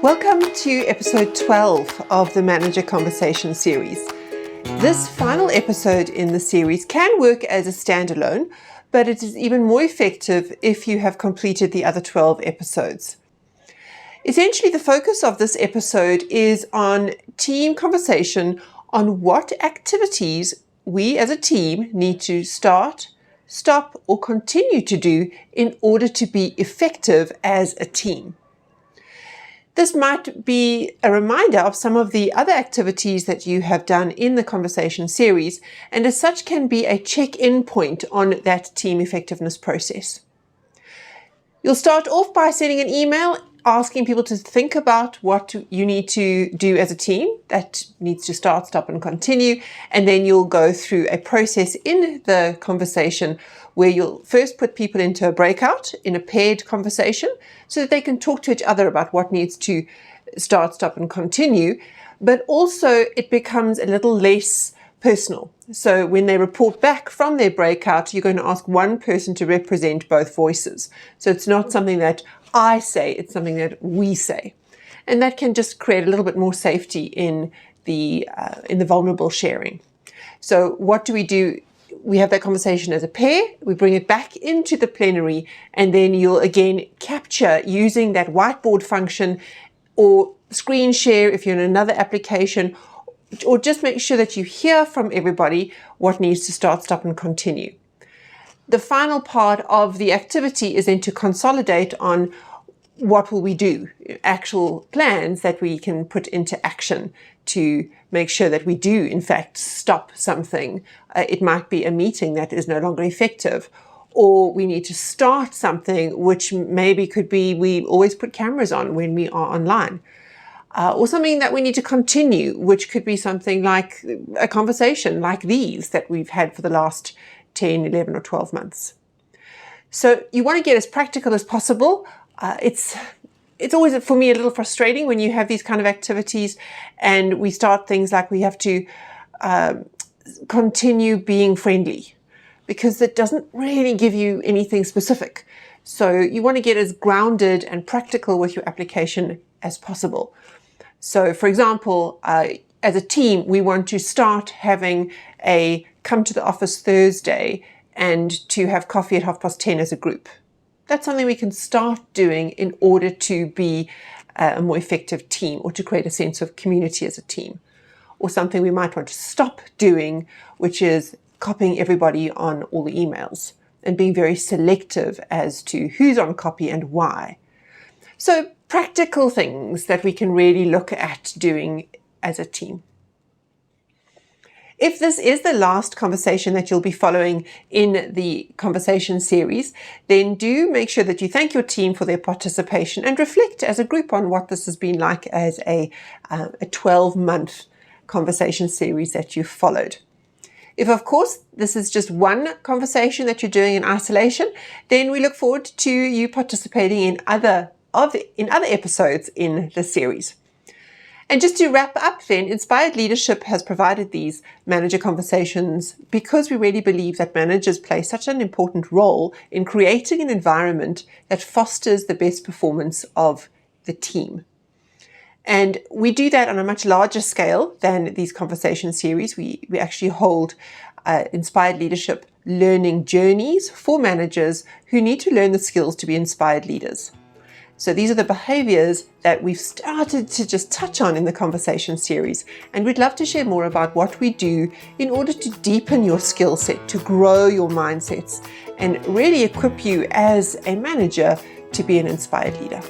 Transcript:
Welcome to episode 12 of the Manager Conversation series. This final episode in the series can work as a standalone, but it is even more effective if you have completed the other 12 episodes. Essentially, the focus of this episode is on team conversation on what activities we as a team need to start, stop, or continue to do in order to be effective as a team. This might be a reminder of some of the other activities that you have done in the conversation series, and as such can be a check-in point on that team effectiveness process. You'll start off by sending an email asking people to think about what you need to do as a team that needs to start, stop, and continue, and then you'll go through a process in the conversation where you'll first put people into a breakout in a paired conversation so that they can talk to each other about what needs to start, stop, and continue, but also it becomes a little less personal. So when they report back from their breakout, you're going to ask one person to represent both voices. So it's not something that I say, it's something that we say. And that can just create a little bit more safety in the vulnerable sharing. So what do? We have that conversation as a pair, we bring it back into the plenary, and then you'll again capture using that whiteboard function or screen share if you're in another application, or just make sure that you hear from everybody what needs to start, stop, and continue. The final part of the activity is then to consolidate on what will we do, actual plans that we can put into action to make sure that we do, in fact, stop something. It might be a meeting that is no longer effective, or we need to start something, which maybe could be we always put cameras on when we are online, or something that we need to continue, which could be something like a conversation like these that we've had for the last 10, 11, or 12 months. So you want to get as practical as possible. It's always, for me, a little frustrating when you have these kind of activities and we start things like we have to continue being friendly, because it doesn't really give you anything specific. So you want to get as grounded and practical with your application as possible. So for example, as a team, we want to start having a come to the office Thursday and to have coffee at 10:30 as a group. That's something we can start doing in order to be a more effective team, or to create a sense of community as a team. Or something we might want to stop doing, which is copying everybody on all the emails and being very selective as to who's on copy and why. So practical things that we can really look at doing as a team. If this is the last conversation that you'll be following in the conversation series, then do make sure that you thank your team for their participation and reflect as a group on what this has been like as a 12-month conversation series that you've followed. If, of course, this is just one conversation that you're doing in isolation, then we look forward to you participating in other episodes in the series. And just to wrap up then, Inspired Leadership has provided these manager conversations because we really believe that managers play such an important role in creating an environment that fosters the best performance of the team. And we do that on a much larger scale than these conversation series. We actually hold Inspired Leadership learning journeys for managers who need to learn the skills to be inspired leaders. So these are the behaviors that we've started to just touch on in the conversation series. And we'd love to share more about what we do in order to deepen your skill set, to grow your mindsets, and really equip you as a manager to be an inspired leader.